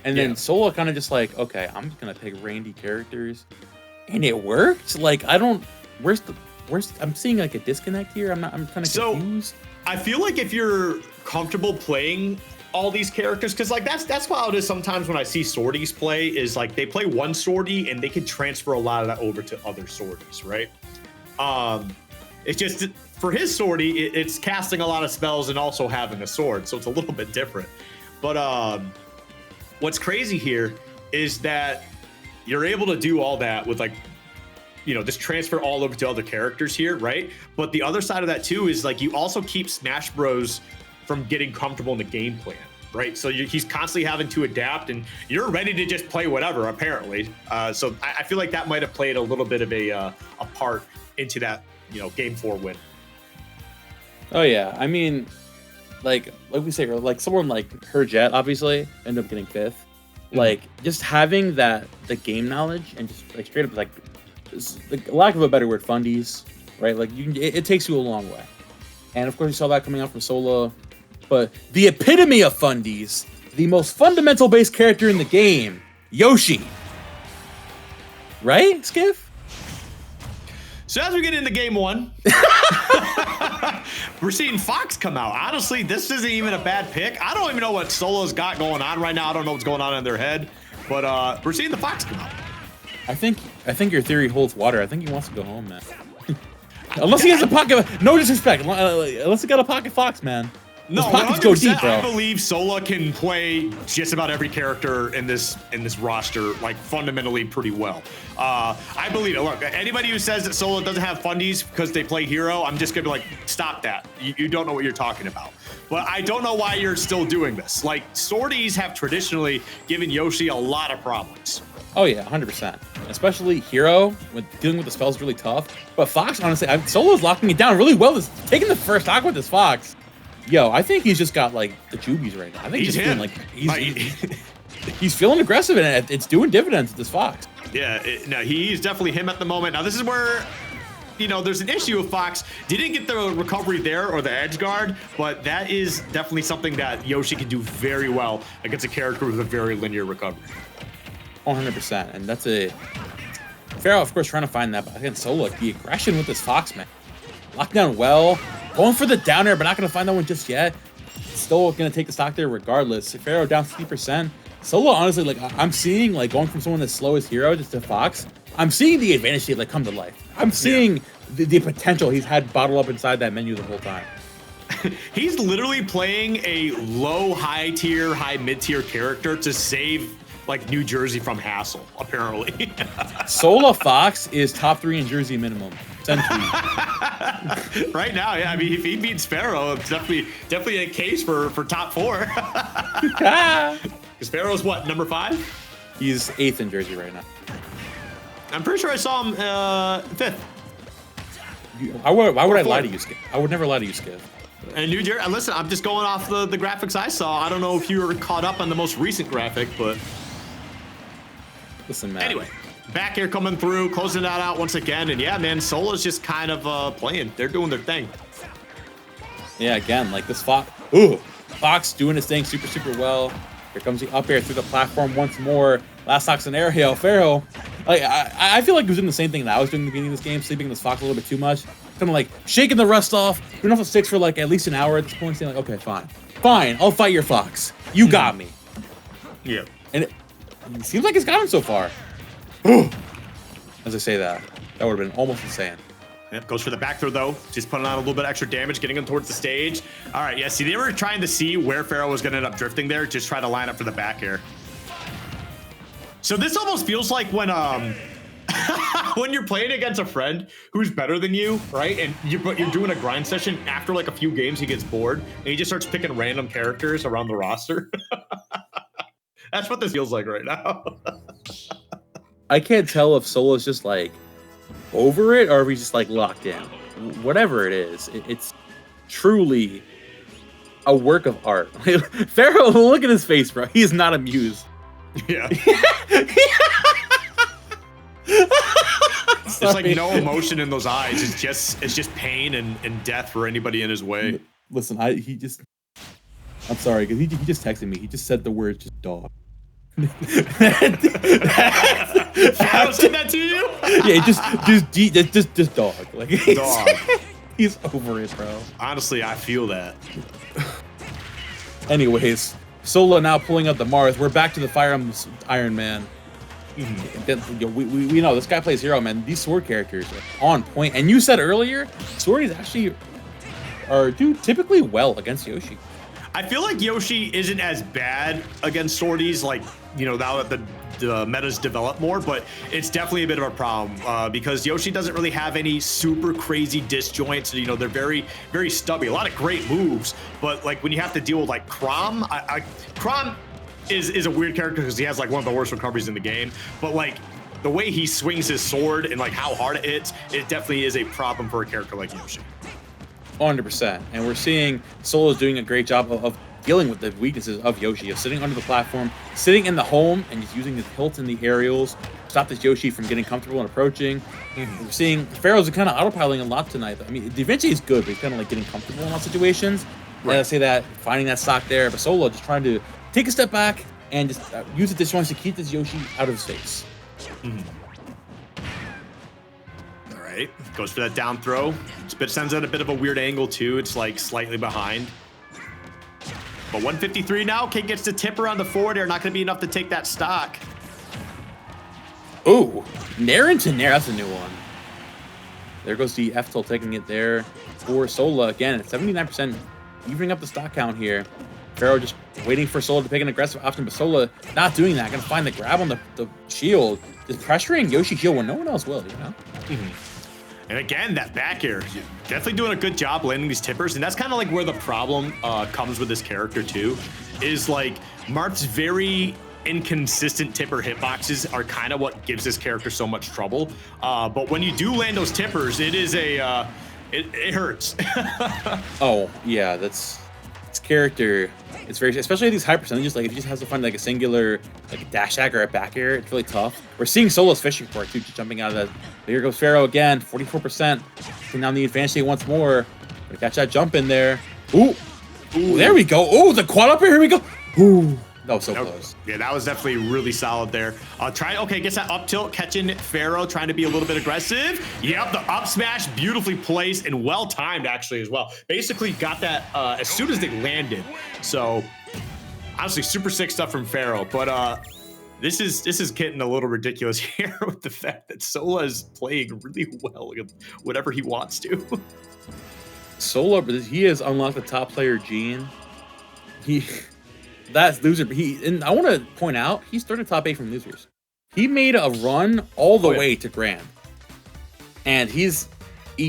And then Sola kind of just like, okay, I'm just gonna pick Randy characters, and it worked. Like I don't, where's I'm seeing like a disconnect here. I'm kind of confused. I feel like if you're comfortable playing all these characters, because like that's how it is sometimes when I see sorties play, is like they play one sortie and they can transfer a lot of that over to other sorties, right? It's just for his sortie, it's casting a lot of spells and also having a sword, so it's a little bit different. But what's crazy here is that you're able to do all that with like, just transfer all over to other characters here, right? But the other side of that too is like you also keep Smash Bros from getting comfortable in the game plan, right? So he's constantly having to adapt, and you're ready to just play whatever, apparently. So I feel like that might have played a little bit of a part into that, Game 4 win. Oh yeah, I mean, like we say, like someone like Herjet obviously ended up getting 5th. Like just having the game knowledge and just like straight up like lack of a better word, fundies, right? Like it takes you a long way. And of course you saw that coming out from Sola, but the epitome of fundies, the most fundamental base character in the game, Yoshi. Right, Skiff? So as we get into game 1, we're seeing Fox come out. Honestly, this isn't even a bad pick. I don't even know what Solo's got going on right now. I don't know what's going on in their head, but we're seeing the Fox come out. I think your theory holds water. I think he wants to go home, man. Unless he has a pocket. No disrespect. Unless he got a pocket Fox, man. No, his pockets go deep, bro. I believe Sola can play just about every character in this roster, like fundamentally pretty well. I believe it. Look, anybody who says that Sola doesn't have fundies because they play hero, I'm just gonna be like, stop that. You don't know what you're talking about. But I don't know why you're still doing this. Like, sorties have traditionally given Yoshi a lot of problems. Oh yeah, 100%. Especially hero, when dealing with the spells is really tough. But Fox, honestly, Solo's locking it down really well. Taking the first stock with this Fox. Yo, I think he's just got like the jubies right now. I think he's feeling like he's feeling aggressive, and it's doing dividends with this Fox. Yeah, he's definitely him at the moment. Now this is where, there's an issue with Fox. Didn't get the recovery there or the edge guard, but that is definitely something that Yoshi can do very well against a character with a very linear recovery. 100%, and that's a Pharaoh, of course, trying to find that. But again, Sola, the aggression with this Fox, man, locked down well. Going for the down air, but not going to find that one just yet. Still going to take the stock there regardless. Pharaoh down 50%. Solo, honestly, like, I'm seeing, like, going from someone as slow as Hero just to Fox, I'm seeing the advantage like come to life. I'm seeing the potential he's had bottled up inside that menu the whole time. He's literally playing a low, high tier, high mid tier character to save like New Jersey from hassle, apparently. Sola Fox is top 3 in Jersey minimum. Right now, yeah. I mean, if he beats Pharaoh, it's definitely a case for top 4. Because Pharaoh's what, number 5? He's 8th in Jersey right now. I'm pretty sure I saw him 5th. Why would I lie to you, Skip? I would never lie to you, Skip. And New Jersey, listen, I'm just going off the graphics I saw. I don't know if you were caught up on the most recent graphic, but listen, man. Anyway, back here coming through, closing that out once again. And yeah, man, Sola's just kind of playing. They're doing their thing. Yeah, again, like this Fox. Ooh, Fox doing his thing super, super well. Here comes the up air through the platform once more. Last stock scenario, Pharaoh. Like I feel like he was doing the same thing that I was doing in the beginning of this game, sleeping this Fox a little bit too much. Kind of like shaking the rust off, doing off the sticks for like at least an hour at this point, saying like, okay, fine, I'll fight your Fox. You got me. Yeah. And it seems like it's got him so far. As I say that would have been almost insane. Yep, goes for the back throw though. Just putting on a little bit extra damage, getting him towards the stage. All right, yeah, see, they were trying to see where Pharaoh was gonna end up drifting there, just try to line up for the back air. So this almost feels like when when you're playing against a friend who's better than you, right? And you're doing a grind session, after like a few games he gets bored and he just starts picking random characters around the roster. That's what this feels like right now. I can't tell if Solo's just like over it or if he's just like locked in. Whatever it is, it's truly a work of art. Pharaoh, look at his face, bro. He is not amused. Yeah. There's like no emotion in those eyes. It's just pain and death for anybody in his way. Listen, I'm sorry, because he just texted me. He just said the word just dog. Pharaoh said that to you? Yeah, just dog. Like Dog. he's over it, bro. Honestly, I feel that. Anyways, Sola now pulling out the Mars. We're back to the Fire Emblem Iron Man. We know this guy plays hero, man. These sword characters are on point. And you said earlier, swordies actually do typically well against Yoshi. I feel like Yoshi isn't as bad against swordies, like, you know, now that the meta's developed more, but it's definitely a bit of a problem because Yoshi doesn't really have any super crazy disjoints. You know, they're very, very stubby. A lot of great moves, but like when you have to deal with like Chrom, Chrom is a weird character because he has like one of the worst recoveries in the game, but like the way he swings his sword and like how hard it hits, it definitely is a problem for a character like Yoshi. 100%. And we're seeing Sola's doing a great job of dealing with the weaknesses of Yoshi, of sitting under the platform, sitting in the home, and just using his hilt and the aerials to stop this Yoshi from getting comfortable and approaching. We're seeing Pharaoh's kind of autopiloting a lot tonight. I mean, Da Vinci is good, but he's kind of like getting comfortable in all situations. Right. And I say that, finding that stock there, but Sola just trying to take a step back and just use the disjoints to keep this Yoshi out of his face. All right, goes for that down throw. Spit sends out a bit of a weird angle too. It's like slightly behind. But 153 now. Kid gets the tipper on the forward air. Not going to be enough to take that stock. Ooh, Nair into Nair. That's a new one. There goes the F tilt, taking it there for Sola again at 79%, evening up the stock count here. Pharaoh just waiting for Sola to pick an aggressive option, but Sola not doing that. Gonna find the grab on the shield, just pressuring Yoshi heal when no one else will, you know? And again, that back air, definitely doing a good job landing these tippers. And that's kind of like where the problem comes with this character too, is like Marth's very inconsistent tipper hitboxes are kind of what gives this character so much trouble. But when you do land those tippers, it is a, it hurts. Oh yeah, that's character. It's very, especially these high percentages. Like if he just has to find like a singular, like a dash attack or a back air, it's really tough. We're seeing Sola's fishing for it too, just jumping out of that. But here goes Pharaoh again, 44%. Taking down the advantage once more. Gonna catch that jump in there. Ooh, there we go. Ooh, the quad up here. Here we go. Ooh. That was so close. Yeah, that was definitely really solid there. Okay, gets that up tilt, catching Pharaoh, trying to be a little bit aggressive. Yep, the up smash, beautifully placed and well timed actually as well. Basically got that as soon as they landed. So honestly, super sick stuff from Pharaoh. But this is getting a little ridiculous here with the fact that Sola is playing really well with whatever he wants to. Sola, he has unlocked the top player gene. That's loser. And I want to point out, he started top 8 from losers. He made a run all the way to Grand. And he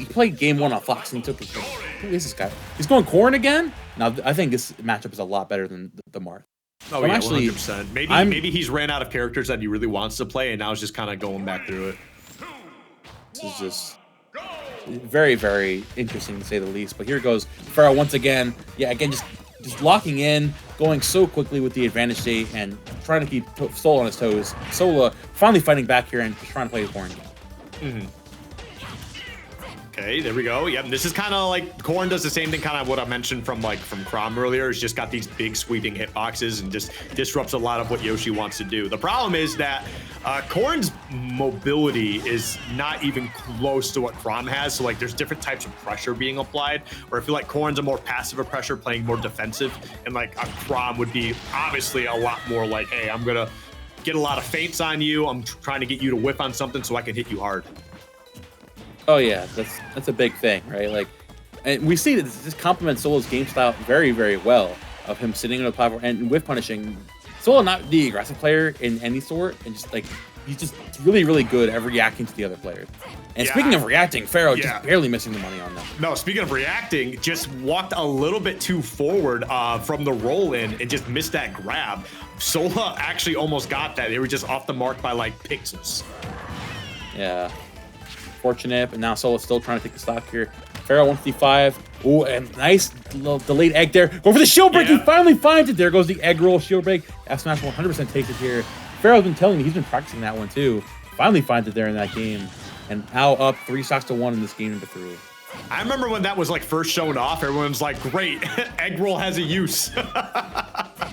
played game 1 on Fox and he took it. Who is this guy? He's going Corrin again? Now, I think this matchup is a lot better than the Marth. Oh, yeah, actually, 100%. Maybe he's ran out of characters that he really wants to play, and now he's just kind of going back through it. This is just very, very interesting to say the least. But here goes Pharaoh once again. Yeah, again, just locking in, going so quickly with the advantage state and trying to keep Sola on his toes. Sola finally fighting back here and just trying to play his boring game. Okay, there we go. Yep, this is kind of like Corrin does the same thing, kind of what I mentioned from Chrom earlier. It's just got these big sweeping hitboxes and just disrupts a lot of what Yoshi wants to do. The problem is that Corrin's mobility is not even close to what Chrom has. So like there's different types of pressure being applied, where I feel like Corrin's a more passive of pressure, playing more defensive, and like a Chrom would be obviously a lot more like, hey, I'm gonna get a lot of feints on you. I'm trying to get you to whiff on something so I can hit you hard. Oh yeah, that's a big thing, right? Like, and we see that this complements Sola's game style very, very well, of him sitting on a platform and whiff punishing. Sola not the aggressive player in any sort, and just like he's just really, really good at reacting to the other players. And speaking of reacting, Pharaoh just barely missing the money on that. No, speaking of reacting, just walked a little bit too forward from the roll in and just missed that grab. Sola actually almost got that. They were just off the mark by like pixels. Yeah. Fortunate, but now Sola's still trying to take the stock here. Pharaoh 155. Ooh, and nice little delayed egg there. Go for the shield break. He finally finds it. There goes the egg roll shield break. F smash 100% takes it here. Pharaoh's been telling me he's been practicing that one too. Finally finds it there in that game. And now up 3 stocks to 1 in this game number 3. I remember when that was like first shown off, everyone's like, great, egg roll has a use.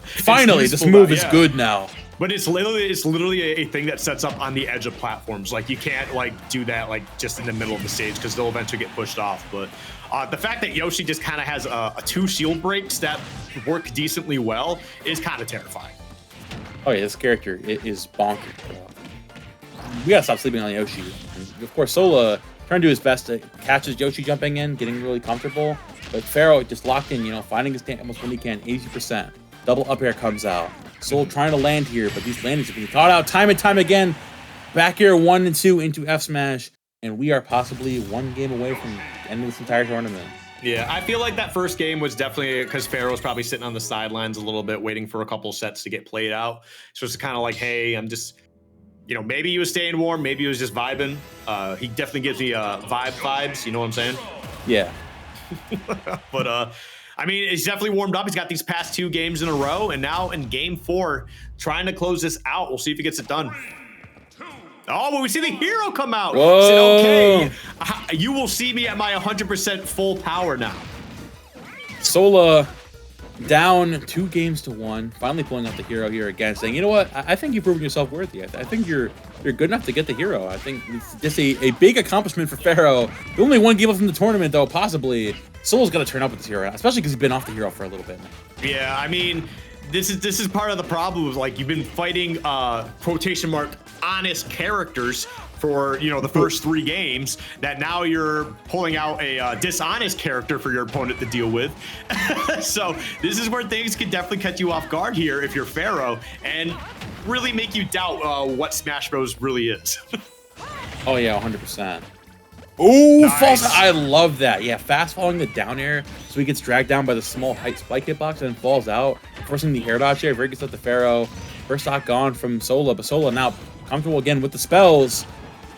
Finally, this move is good now. But it's literally a thing that sets up on the edge of platforms. Like you can't like do that like just in the middle of the stage because they'll eventually get pushed off. But the fact that Yoshi just kind of has a 2 shield breaks that work decently well is kind of terrifying. Oh yeah, this character is bonkers, bro. We gotta stop sleeping on Yoshi. And of course, Sola trying to do his best to catch his Yoshi jumping in, getting really comfortable. But Pharaoh just locked in, finding his almost when he can, 80%. Double up air comes out. Soul trying to land here, but these landings are being caught out time and time again. Back air 1 and 2 into F smash, and we are possibly 1 game away from ending this entire tournament. Yeah, I feel like that first game was definitely because Pharaoh's probably sitting on the sidelines a little bit, waiting for a couple sets to get played out. So it's kind of like, hey, I'm just, maybe he was staying warm, maybe he was just vibing. He definitely gives me vibes, you know what I'm saying? Yeah. But I mean, he's definitely warmed up. He's got these past 2 games in a row, and now in game 4, trying to close this out. We'll see if he gets it done. Oh, but we see the hero come out. Whoa. Said, okay, you will see me at my 100% full power now. Sola down 2 games to 1, finally pulling out the hero here again, saying, you know what, I think you've proven yourself worthy. I think you're good enough to get the hero. I think it's just a big accomplishment for Pharaoh. The only 1 game up from the tournament, though, possibly. Sola's got to turn up with this hero, especially because he's been off the hero for a little bit now. Yeah, I mean, this is part of the problem. Like, you've been fighting quotation mark honest characters for the first 3 games, that now you're pulling out a dishonest character for your opponent to deal with. So this is where things can definitely catch you off guard here if you're Pharaoh, and really make you doubt what Smash Bros really is. Oh yeah, 100%. Ooh, nice. false. I love that. Yeah, fast falling the down air so he gets dragged down by the small height spike hitbox and then falls out, forcing the air dodge here. Very gets up to Pharaoh. First stock gone from Sola, but Sola now comfortable again with the spells.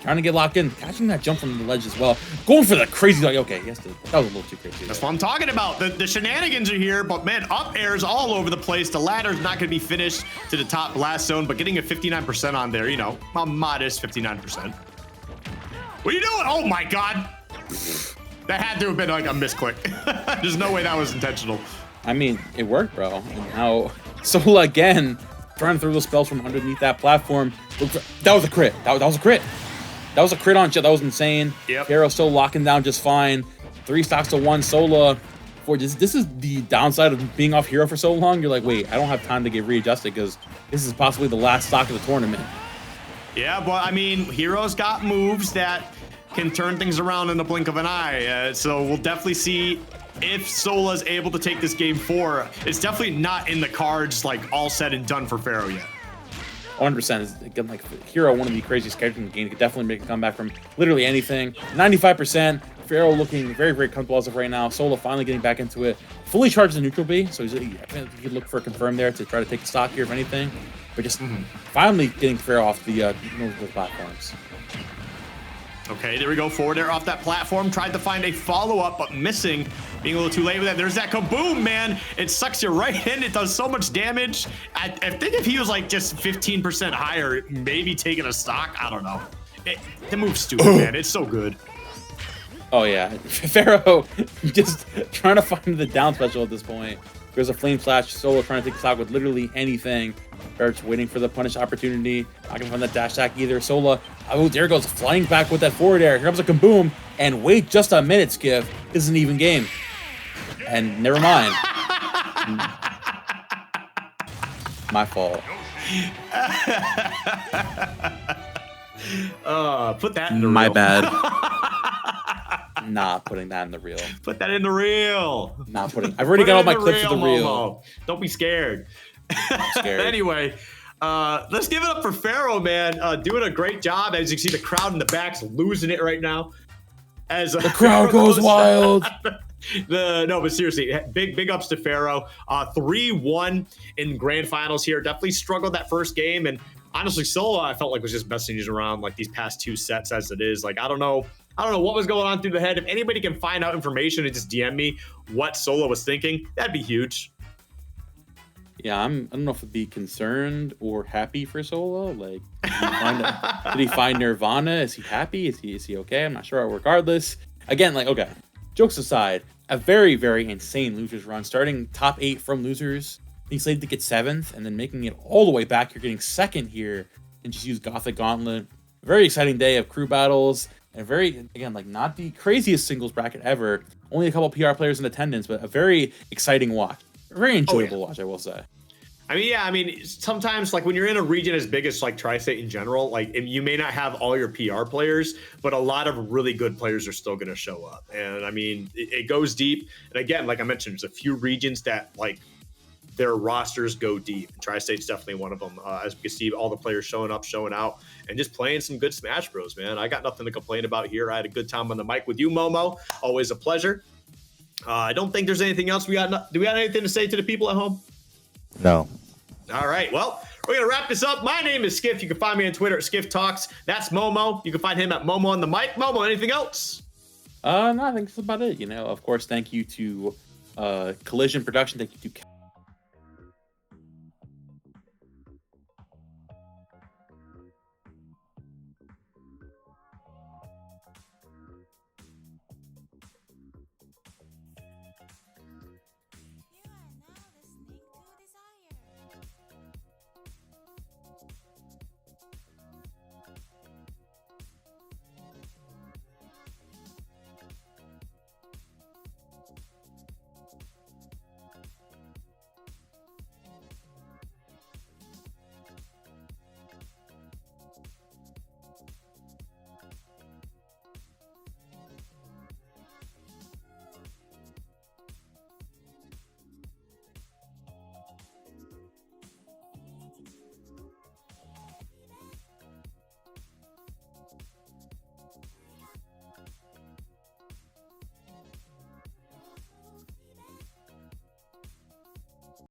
Trying to get locked in, catching that jump from the ledge as well. Going for the crazy, like, okay, yes, that was a little too crazy. That's what I'm talking about. The shenanigans are here, but man, up airs all over the place. The ladder's not going to be finished to the top blast zone, but getting a 59% on there, a modest 59%. What are you doing? Oh my God. That had to have been like a misclick. There's no way that was intentional. I mean, it worked, bro. And now Sola again, trying to throw those spells from underneath that platform. That was a crit. That was a crit. That was a crit on Jet. That was insane. Yep. Pharaoh still locking down just fine. 3 stocks to 1. Sola. This is the downside of being off hero for so long. You're like, wait, I don't have time to get readjusted because this is possibly the last stock of the tournament. Yeah, but I mean, Hero's got moves that can turn things around in the blink of an eye. So we'll definitely see if Sola's able to take this game 4. It's definitely not in the cards, like all said and done for Pharaoh yet. 100% is again like Hero, one of the craziest characters in the game. Could definitely make a comeback from literally anything. 95%. Pharaoh looking very, very comfortable as of right now. Sola finally getting back into it. Fully charged the neutral B, so he could look for a confirm there to try to take the stock here, if anything. But just finally getting Pharaoh off the platforms. Okay, there we go. Forward air off that platform. Tried to find a follow-up, but missing. Being a little too late with that. There's that kaboom, man. It sucks you right in. It does so much damage. I think if he was like just 15% higher, maybe taking a stock. I don't know. The move's stupid, man. It's so good. Oh, yeah. Pharaoh just trying to find the down special at this point. There's a flame slash. Sola trying to take the stock with literally anything. Pharaoh just waiting for the punish opportunity. Not gonna find that dash attack either. Sola, oh, there goes flying back with that forward air. Here comes a kaboom. And wait just a minute, Skiff. This is an even game. And never mind. My fault. Put that in the My reel. bad. Not putting that in the reel. Put that in the reel. Not putting. I've already got all my clips of the reel. Momo. Don't be scared. Scared. Anyway, let's give it up for Pharaoh, man. Doing a great job. As you can see, the crowd in the back's losing it right now. As the crowd goes wild. No, but seriously, big ups to Pharaoh. 3-1 in grand finals here. Definitely struggled that first game, and honestly, Sola I felt like was just messing around like these past 2 sets as it is. Like I don't know what was going on through the head. If anybody can find out information and just DM me what Sola was thinking, that'd be huge. Yeah, I don't know if I'd be concerned or happy for Sola. Like, did he find Nirvana? Is he happy? Is he okay? I'm not sure. Regardless, again, like, okay, jokes aside, a very, very insane losers run, starting top 8 from losers. I being slated to get 7th and then making it all the way back. You're getting 2nd here and just use Gothic Gauntlet. Very exciting day of crew battles and very, again, like not the craziest singles bracket ever. Only a couple PR players in attendance, but a very exciting watch. A very enjoyable watch, I will say. I mean, sometimes like when you're in a region as big as like Tri-State in general, like you may not have all your PR players, but a lot of really good players are still going to show up. And I mean, it goes deep. And again, like I mentioned, there's a few regions that like their rosters go deep. Tri-State's definitely one of them. As we can see, all the players showing up, showing out, and just playing some good Smash Bros, man. I got nothing to complain about here. I had a good time on the mic with you, Momo. Always a pleasure. I don't think there's anything else. Do we got anything to say to the people at home? No. All right. Well, we're going to wrap this up. My name is Skiff. You can find me on Twitter at Skiff Talks. That's Momo. You can find him at Momo on the mic. Momo, anything else? No, I think that's about it. Of course, thank you to Collision Production. Thank you to